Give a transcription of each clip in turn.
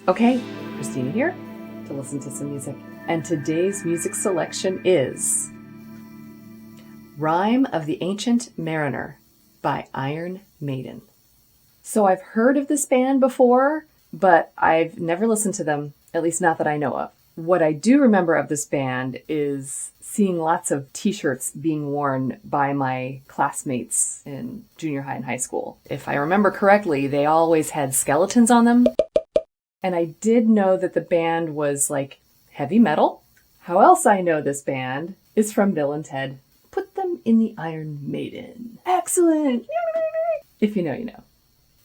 Okay, Christina here to listen to some music. And today's music selection is Rime of the Ancient Mariner by IRON Maiden. So I've heard of this band before, but I've never listened to them, at least not that I know of. What I do remember of this band is seeing lots of t-shirts being worn by my classmates in junior high and high school. If I remember correctly, they always had skeletons on them. And I did know that the band was like heavy metal. How else I know this band is from Bill and Ted. Put them in the Iron Maiden. Excellent! If you know, you know.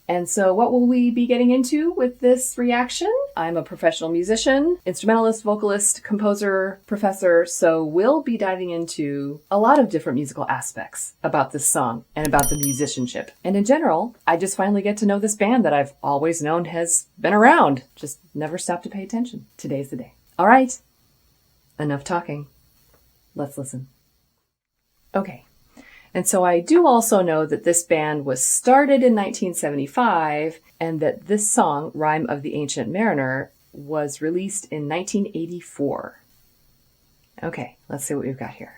And so what will we be getting into with this reaction? I'm a professional musician, instrumentalist, vocalist, composer, professor, so we'll be diving into a lot of different musical aspects about this song and about the musicianship. And in general, I just finally get to know this band that I've always known has been around, just never stopped to pay attention. Today's the day. All right, enough talking. Let's listen. Okay. And so I do also know that this band was started in 1975 and that this song, Rime of the Ancient Mariner, was released in 1984. Okay, let's see what we've got here.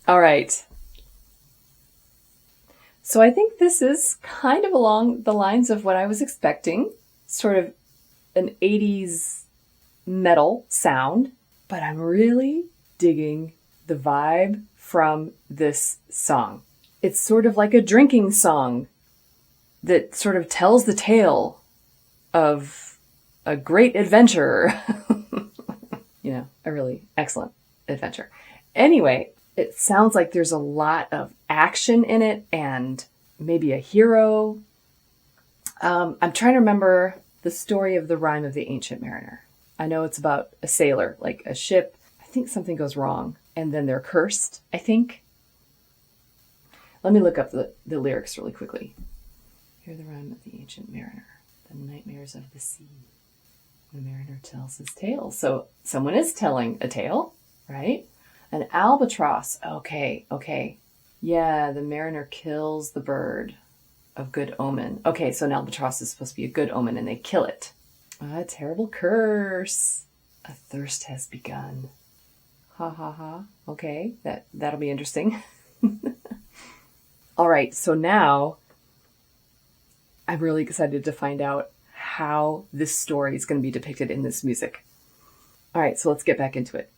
All right. So I think this is kind of along the lines of what I was expecting, sort of an 80s metal sound, but I'm really digging the vibe from this song. It's sort of like a drinking song that sort of tells the tale of a great adventure. A really excellent adventure. Anyway, it sounds like there's a lot of action in it and maybe a hero. I'm trying to remember the story of the Rime of the Ancient Mariner. I know it's about a sailor, like a ship. I think something goes wrong and then they're cursed, I think. Let me look up the lyrics really quickly. Hear the Rime of the Ancient Mariner, the nightmares of the sea. The mariner tells his tale. So someone is telling a tale, right? An albatross. Okay. Yeah, the mariner kills the bird of good omen. Okay, so an albatross is supposed to be a good omen and they kill it. A terrible curse. A thirst has begun. Ha ha ha. Okay, that'll be interesting. All right, so now I'm really excited to find out how this story is going to be depicted in this music. All right, so let's get back into it.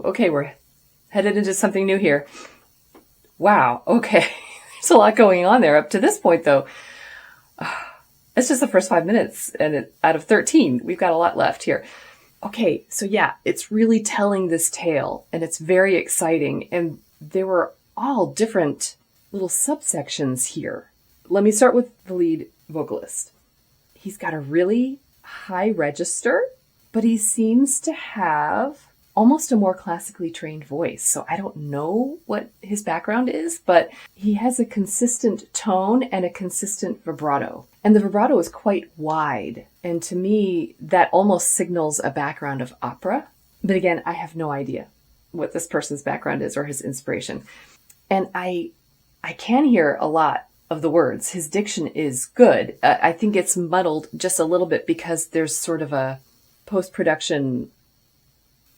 okay, we're headed into something new here. Wow, okay. There's a lot going on there up to this point, though. It's just the first 5 minutes, and out of 13, we've got a lot left here. Okay, so yeah, it's really telling this tale, and it's very exciting, and there were all different little subsections here. Let me start with the lead vocalist. He's got a really high register, but he seems to have almost a more classically trained voice. So I don't know what his background is, but he has a consistent tone and a consistent vibrato. And the vibrato is quite wide. And to me, that almost signals a background of opera. But again, I have no idea what this person's background is or his inspiration. And I can hear a lot of the words. His diction is good. I think it's muddled just a little bit because there's sort of a post-production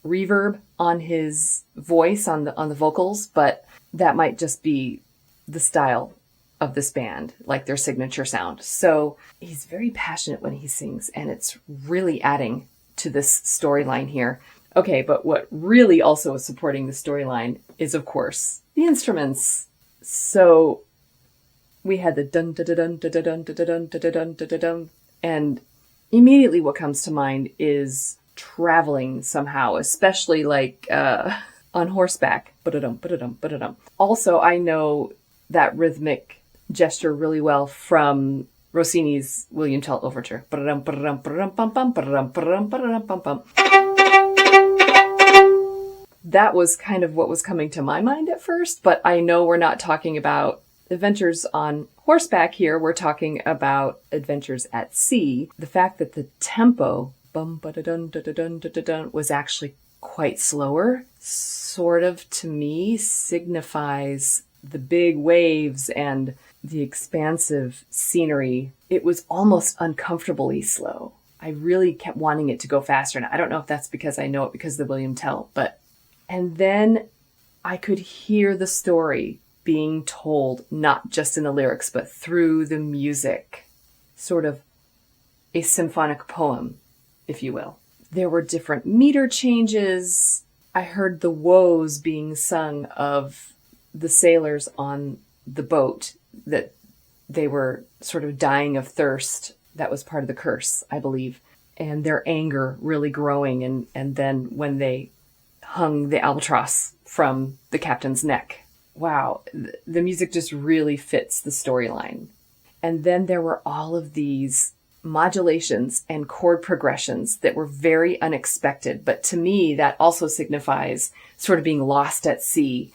reverb on his voice, on the vocals, but that might just be the style of this band, like their signature sound. So he's very passionate when he sings, and it's really adding to this storyline here. Okay, but what really also is supporting the storyline is, of course, the instruments. So we had the dun dun dun dun dun dun dun dun dun dun dun, and immediately what comes to mind is traveling somehow, especially like on horseback. Also, I know that rhythmic gesture really well from Rossini's William Tell Overture. That was kind of what was coming to my mind at first, but I know we're not talking about adventures on horseback here. We're talking about adventures at sea. The fact that the tempo was actually quite slower, sort of to me signifies the big waves and the expansive scenery. It was almost uncomfortably slow. I really kept wanting it to go faster. And I don't know if that's because I know it because of the William Tell, and then I could hear the story being told, not just in the lyrics, but through the music, sort of a symphonic poem, if you will. There were different meter changes. I heard the woes being sung of the sailors on the boat, that they were sort of dying of thirst. That was part of the curse, I believe. And their anger really growing. And then when they hung the albatross from the captain's neck. Wow, the music just really fits the storyline. And then there were all of these modulations and chord progressions that were very unexpected. But to me, that also signifies sort of being lost at sea.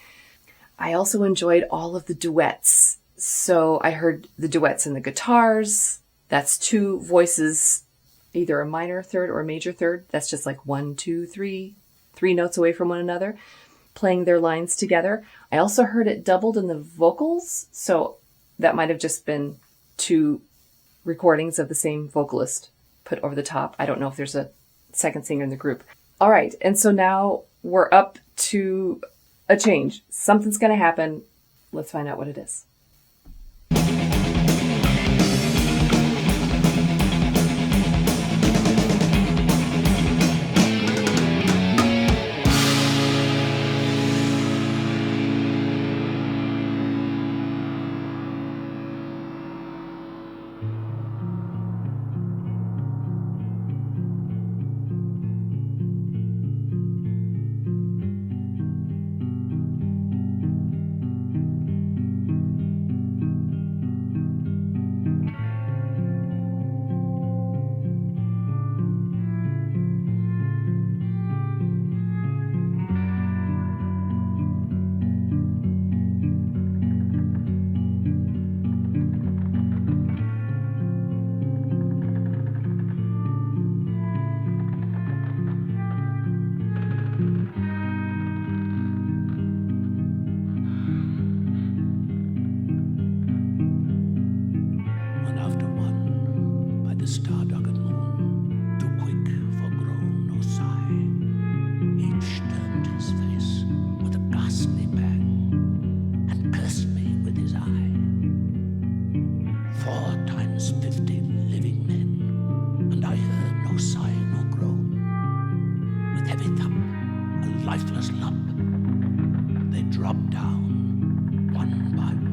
I also enjoyed all of the duets. So I heard the duets in the guitars. That's two voices, either a minor third or a major third. That's just like 1, 2, 3 notes away from one another, playing their lines together. I also heard it doubled in the vocals. So that might have just been two recordings of the same vocalist put over the top. I don't know if there's a second singer in the group. All right. And so now we're up to a change. Something's going to happen. Let's find out what it is. Lifeless love. one by one.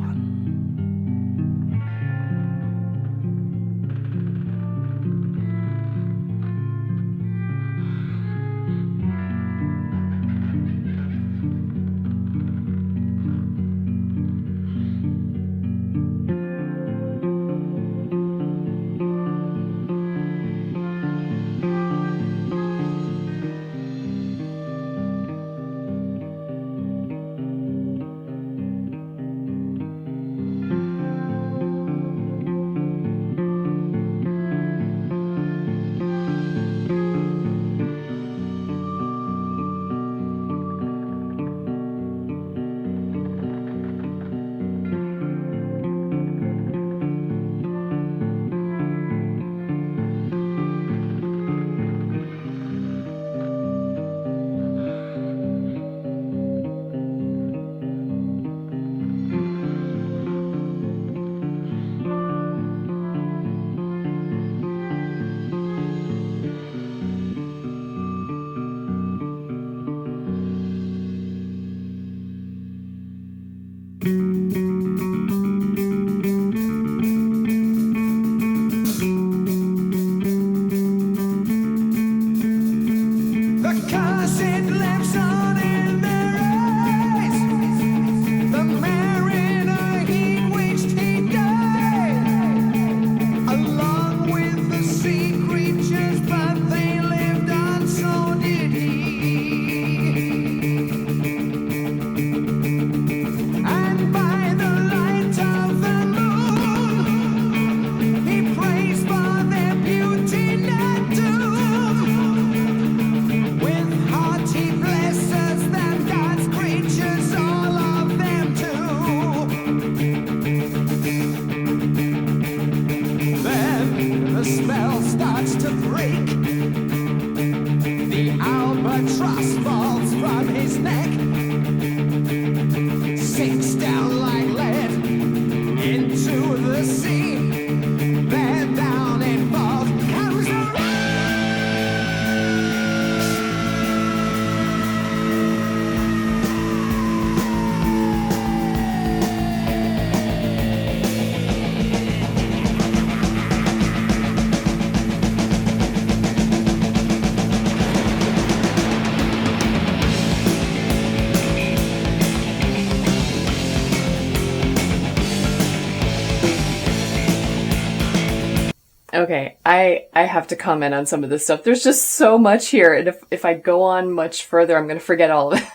Okay, I have to comment on some of this stuff. There's just so much here, and if I go on much further, I'm going to forget all of it.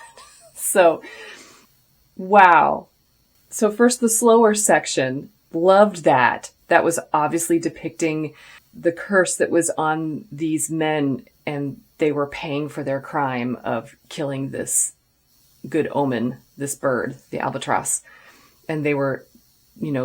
So, wow. So first, the slower section, loved that. That was obviously depicting the curse that was on these men, and they were paying for their crime of killing this good omen, this bird, the albatross. And they were,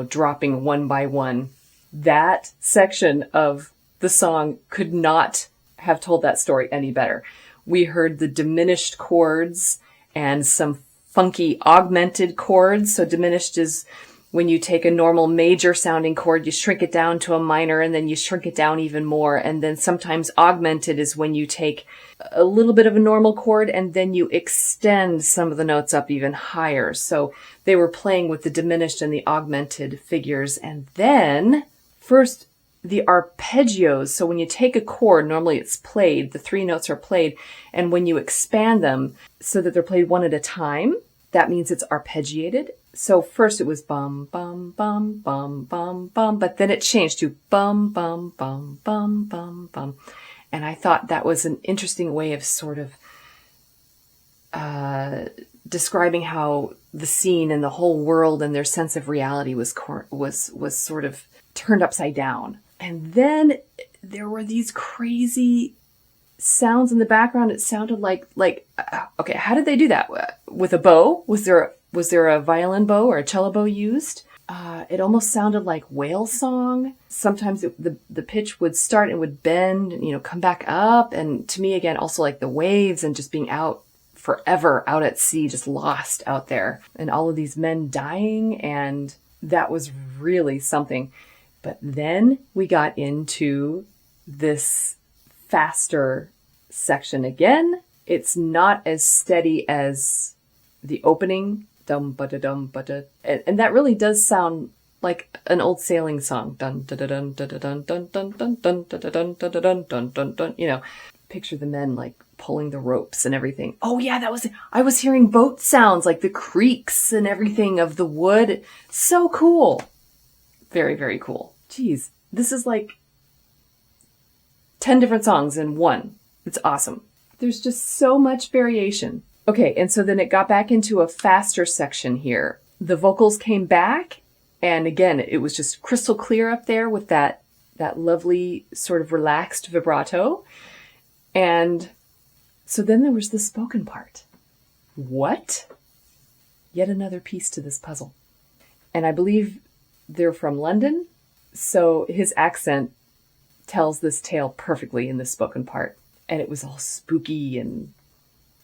dropping one by one. That section of the song could not have told that story any better. We heard the diminished chords and some funky augmented chords. So diminished is when you take a normal major sounding chord, you shrink it down to a minor, and then you shrink it down even more. And then sometimes augmented is when you take a little bit of a normal chord and then you extend some of the notes up even higher. So they were playing with the diminished and the augmented figures. And then first, the arpeggios. So when you take a chord, normally it's played, the three notes are played, and when you expand them so that they're played one at a time, that means it's arpeggiated. So first it was bum, bum, bum, bum, bum, bum, but then it changed to bum, bum, bum, bum, bum, bum. And I thought that was an interesting way of sort of describing how the scene and the whole world and their sense of reality was sort of turned upside down. And then there were these crazy sounds in the background. It sounded like okay, how did they do that? With a bow? Was there a violin bow or a cello bow used? It almost sounded like whale song. Sometimes the pitch would start and would bend and, come back up. And to me, again, also like the waves and just being out forever out at sea, just lost out there. And all of these men dying. And that was really something. But then we got into this faster section again. It's not as steady as the opening dum ba da dum ba da, and that really does sound like an old sailing song. Dun da da dun da da dun dun dun dun dun da da dun da da dun dun dun dun. You know, picture the men like pulling the ropes and everything. Oh yeah, I was hearing boat sounds, like the creaks and everything of the wood. So cool. Very, very cool. Geez, this is like 10 different songs in one. It's awesome. There's just so much variation. Okay, and so then it got back into a faster section here. The vocals came back, and again, it was just crystal clear up there with that lovely sort of relaxed vibrato. And so then there was the spoken part. What? Yet another piece to this puzzle. And I believe they're from London, so his accent tells this tale perfectly in the spoken part. And it was all spooky and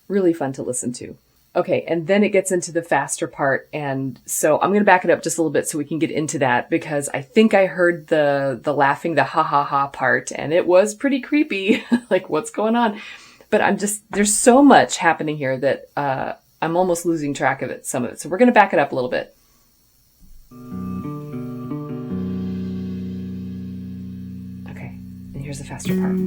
really fun to listen to. Okay, and then it gets into the faster part, and so I'm going to back it up just a little bit so we can get into that, because I think I heard the laughing, the ha ha ha part, and it was pretty creepy. Like, what's going on? But there's so much happening here that I'm almost losing track of it, some of it. So we're going to back it up a little bit. Okay, and here's the faster part.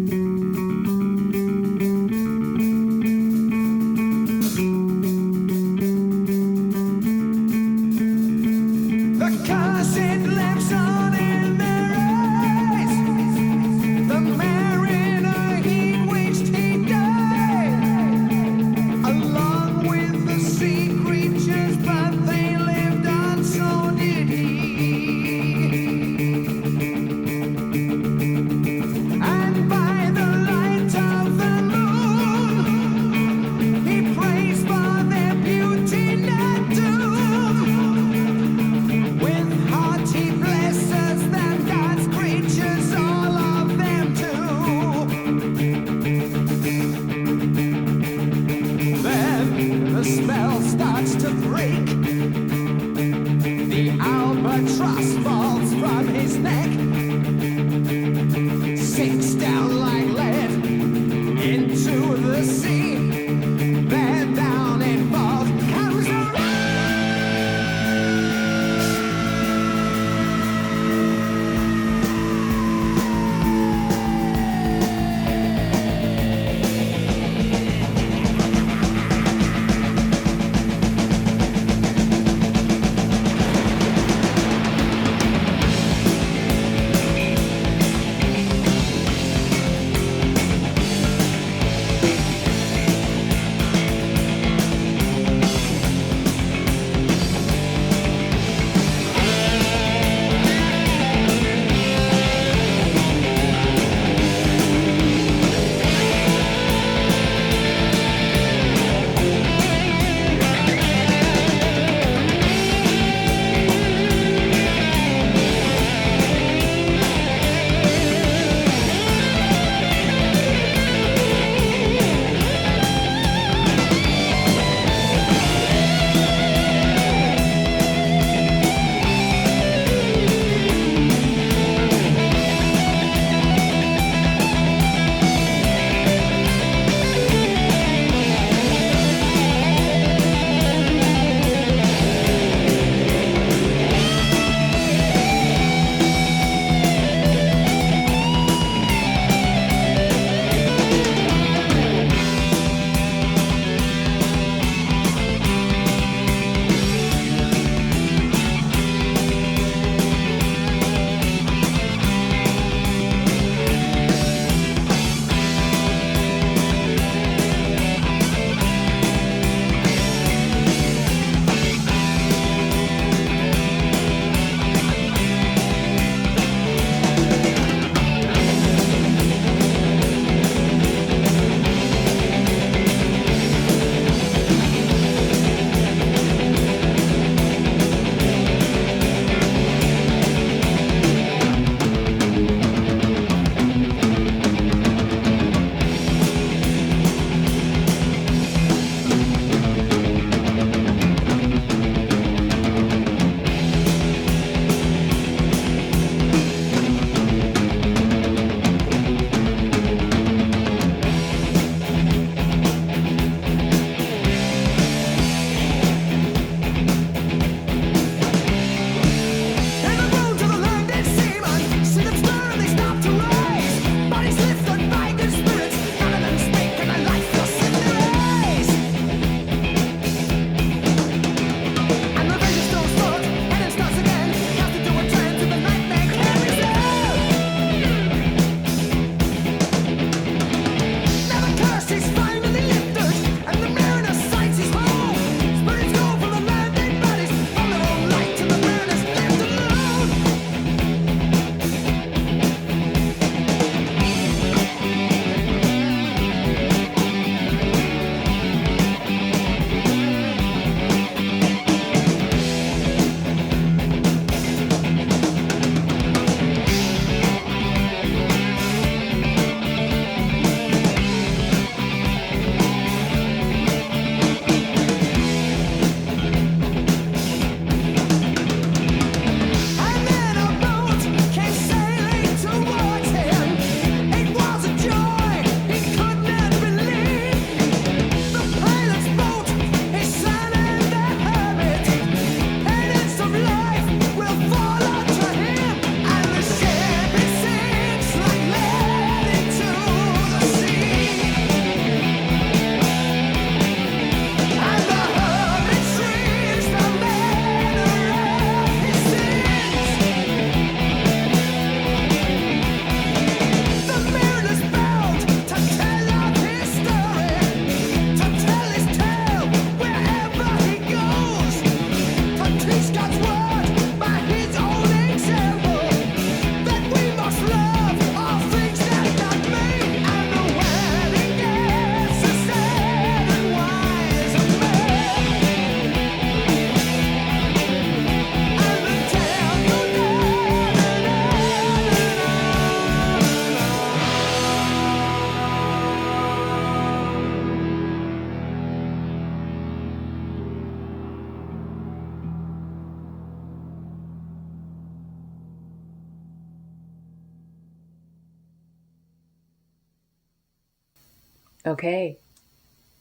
Okay.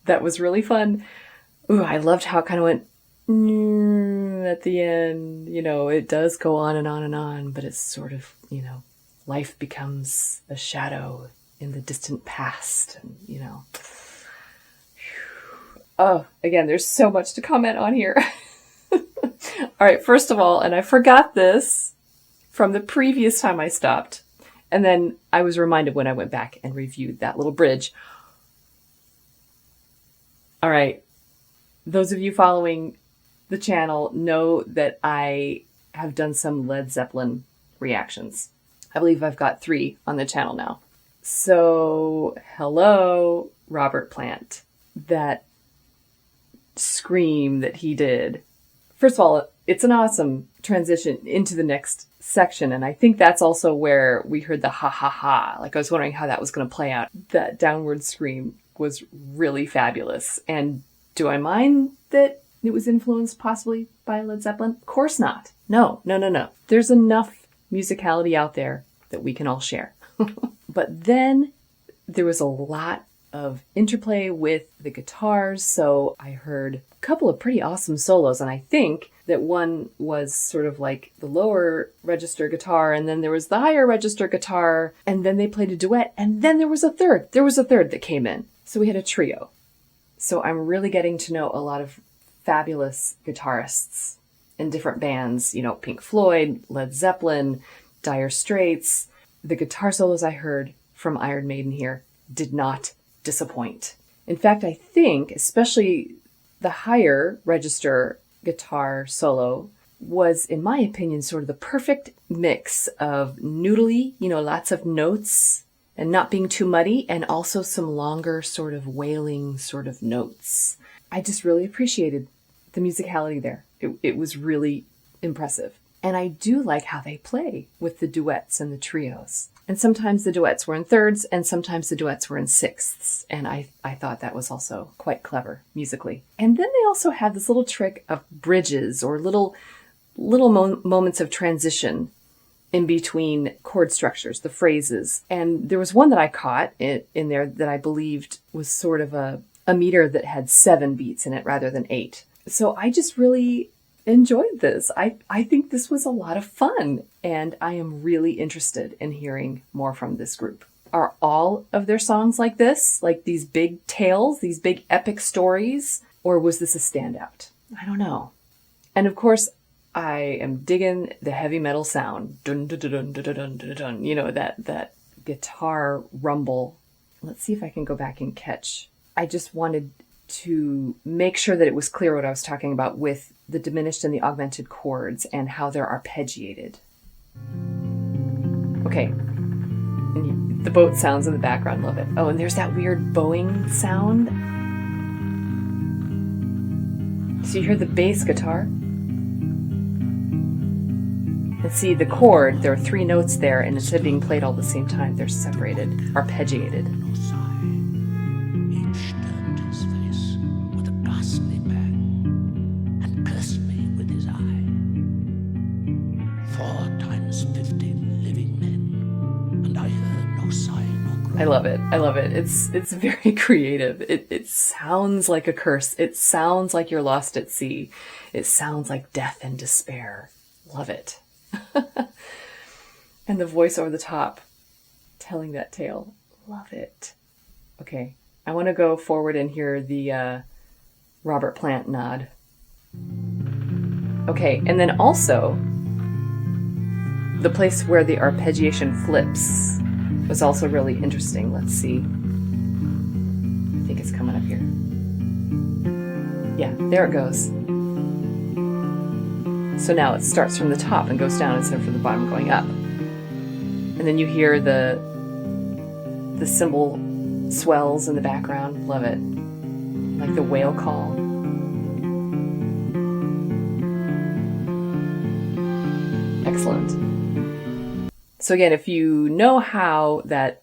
That was really fun. Ooh, I loved how it kind of went at the end. You know, it does go on and on and on, but it's sort of, you know, life becomes a shadow in the distant past. And, you know, oh, again, there's so much to comment on here. All right, first of all, and I forgot this from the previous time I stopped, and then I was reminded when I went back and reviewed that little bridge. All right, those of you following the channel know that I have done some Led Zeppelin reactions. I believe I've got 3 on the channel now. So, hello, Robert Plant. That scream that he did. First of all, it's an awesome transition into the next section, and I think that's also where we heard the ha ha ha. Like, I was wondering how that was going to play out. That downward scream was really fabulous. And do I mind that it was influenced possibly by Led Zeppelin? Of course not. No. There's enough musicality out there that we can all share. But then there was a lot of interplay with the guitars, so I heard a couple of pretty awesome solos, and I think that one was sort of like the lower register guitar, and then there was the higher register guitar, and then they played a duet, and then there was a third. There was a third that came in. So we had a trio. So I'm really getting to know a lot of fabulous guitarists in different bands, you know, Pink Floyd, Led Zeppelin, Dire Straits. The guitar solos I heard from Iron Maiden here did not disappoint. In fact, I think especially the higher register guitar solo was, in my opinion, sort of the perfect mix of noodly, you know, lots of notes and not being too muddy, and also some longer sort of wailing sort of notes. I just really appreciated the musicality there. It was really impressive. And I do like how they play with the duets and the trios. And sometimes the duets were in thirds, and sometimes the duets were in sixths. And I thought that was also quite clever musically. And then they also have this little trick of bridges or little moments of transition in between chord structures, the phrases. And there was one that I caught in there that I believed was sort of a meter that had 7 beats in it rather than 8. So I just really enjoyed this. I think this was a lot of fun, and I am really interested in hearing more from this group. Are all of their songs like this? Like these big tales, these big epic stories? Or was this a standout? I don't know. And of course, I am digging the heavy metal sound. Dun, dun, dun, dun, dun, dun, dun, dun. You know, that guitar rumble. Let's see if I can go back and catch. I just wanted to make sure that it was clear what I was talking about with the diminished and the augmented chords and how they're arpeggiated. Okay. And the boat sounds in the background, love it. Oh, and there's that weird bowing sound. So you hear the bass guitar. And see the chord, there are 3 notes there, and instead of being played all at the same time, they're separated, arpeggiated. I love it. I love it. It's very creative. It sounds like a curse. It sounds like you're lost at sea. It sounds like death and despair. Love it. And the voice over the top telling that tale. Love it. Okay. I want to go forward and hear the Robert Plant nod. Okay. And then also the place where the arpeggiation flips was also really interesting. Let's see. I think it's coming up here. Yeah, there it goes. So now it starts from the top and goes down instead of from the bottom going up. And then you hear the cymbal swells in the background. Love it. Like the whale call. Excellent. So again, if you know how that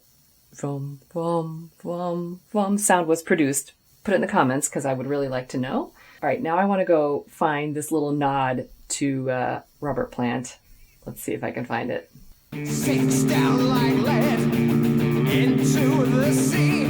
vom, vom, vom, vom sound was produced, put it in the comments because I would really like to know. All right, now I want to go find this little nod to Robert Plant. Let's see if I can find it. Sinks down like lead into the sea.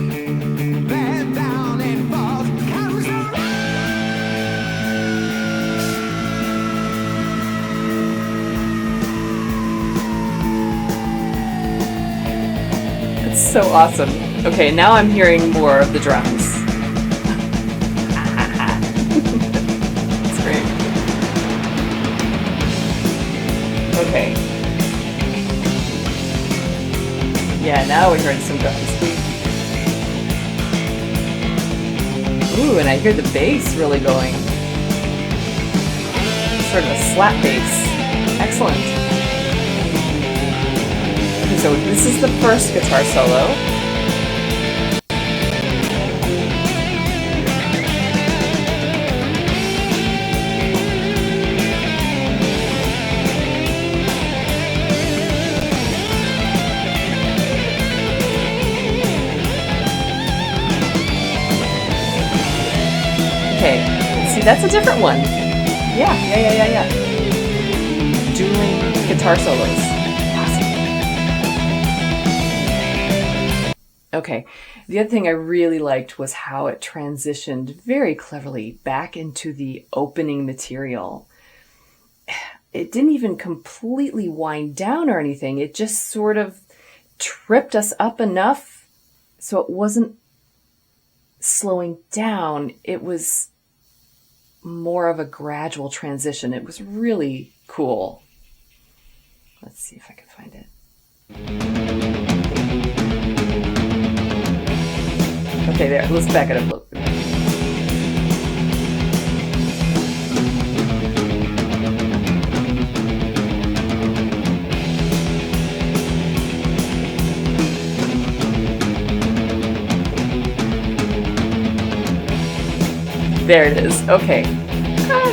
So awesome. Okay, now I'm hearing more of the drums. That's great. Okay. Yeah, now we heard some drums. Ooh, and I hear the bass really going. Sort of a slap bass. Excellent. Okay, so this is the first guitar solo. Okay, see, that's a different one. Yeah. Dueling guitar solos. Awesome. Okay, the other thing I really liked was how it transitioned very cleverly back into the opening material. It didn't even completely wind down or anything. It just sort of tripped us up enough so it wasn't slowing down. It was more of a gradual transition. It was really cool. Let's see if I can find it. Okay, there. Let's back it up a little bit. There it is. Okay.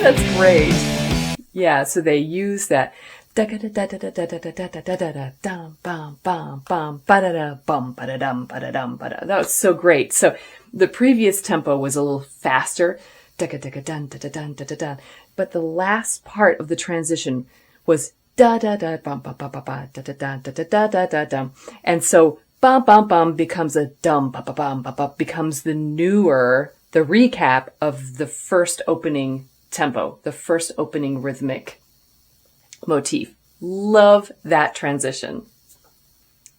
That's great. Yeah, so they use that. That was so great. So the previous tempo was a little faster. But the last part of the transition was and so bum bum bum becomes a dum bum bum bum bum, becomes the recap of the first opening tempo, the first opening rhythmic motif. Love that transition.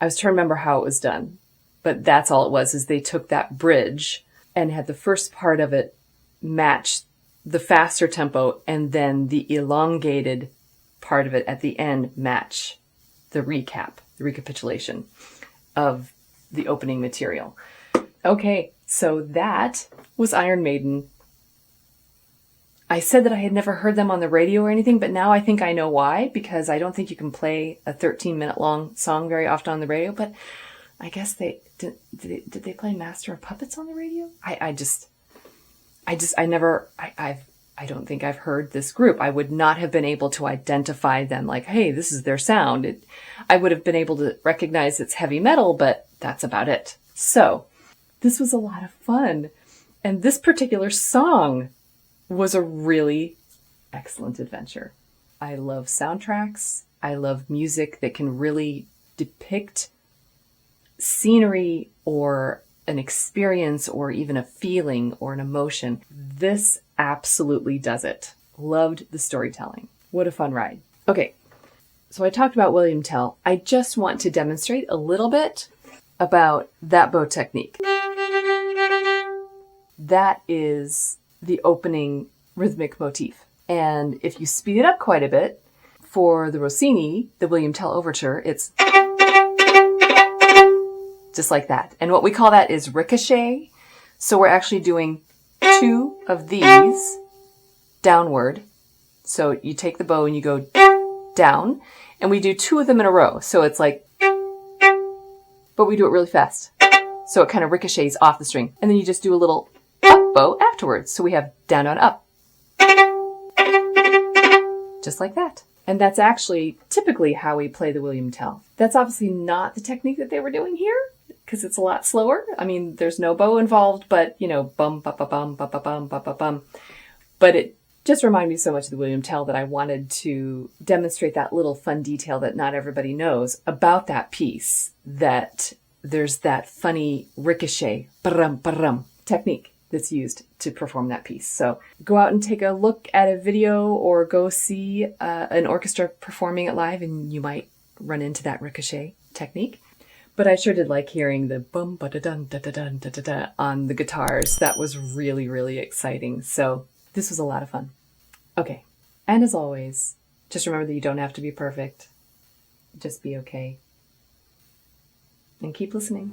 I was trying to remember how it was done, but that's all it was, is they took that bridge and had the first part of it match the faster tempo, and then the elongated part of it at the end match the recapitulation of the opening material. Okay, so that was Iron Maiden. I said that I had never heard them on the radio or anything, but now I think I know why, because I don't think you can play a 13-minute long song very often on the radio, but I guess did they play Master of Puppets on the radio? I don't think I've heard this group. I would not have been able to identify them like, hey, this is their sound. I would have been able to recognize it's heavy metal, but that's about it. So this was a lot of fun. And this particular song was a really excellent adventure. I love soundtracks. I love music that can really depict scenery or an experience or even a feeling or an emotion. This absolutely does it. Loved the storytelling. What a fun ride. Okay, so I talked about William Tell. I just want to demonstrate a little bit about that bow technique. That is the opening rhythmic motif. And if you speed it up quite a bit, for the Rossini, the William Tell Overture, it's just like that. And what we call that is ricochet. So we're actually doing two of these downward. So you take the bow and you go down, and we do two of them in a row. So it's like, but we do it really fast. So it kind of ricochets off the string. And then you just do a little up bow afterwards. So we have down, down, up. Just like that. And that's actually typically how we play the William Tell. That's obviously not the technique that they were doing here, because it's a lot slower. I mean, there's no bow involved, but, you know, bum, ba, ba, bum, ba, ba, bum, ba, ba, bum. But it just reminded me so much of the William Tell that I wanted to demonstrate that little fun detail that not everybody knows about that piece, that there's that funny ricochet, ba-rum, ba-rum technique that's used to perform that piece. So go out and take a look at a video or go see an orchestra performing it live, and you might run into that ricochet technique. But I sure did like hearing the bum ba da dun da da dun da da da on the guitars. That was really, really exciting. So this was a lot of fun. Okay. And as always, just remember that you don't have to be perfect. Just be okay. And keep listening.